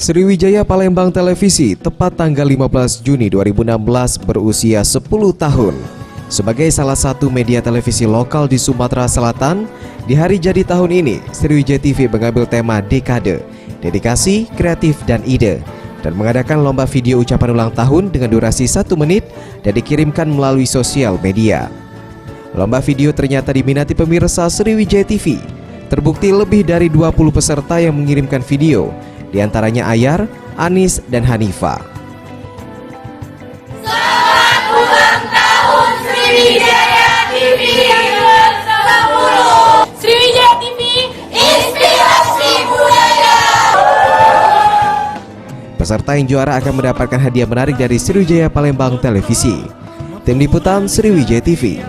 Sriwijaya Palembang Televisi tepat tanggal 15 Juni 2016 berusia 10 tahun. Sebagai salah satu media televisi lokal di Sumatera Selatan, di hari jadi tahun ini, Sriwijaya TV mengambil tema dekade, dedikasi, kreatif, dan ide, dan mengadakan lomba video ucapan ulang tahun dengan durasi 1 menit dan dikirimkan melalui sosial media. Lomba video ternyata diminati pemirsa Sriwijaya TV. Terbukti lebih dari 20 peserta yang mengirimkan video, di antaranya Ayar, Anis, dan Hanifa. Selamat ulang tahun Sriwijaya TV yang ke-10. Sriwijaya TV, inspirasi budaya. Peserta yang juara akan mendapatkan hadiah menarik dari Sriwijaya Palembang Televisi. Tim Liputan Sriwijaya TV.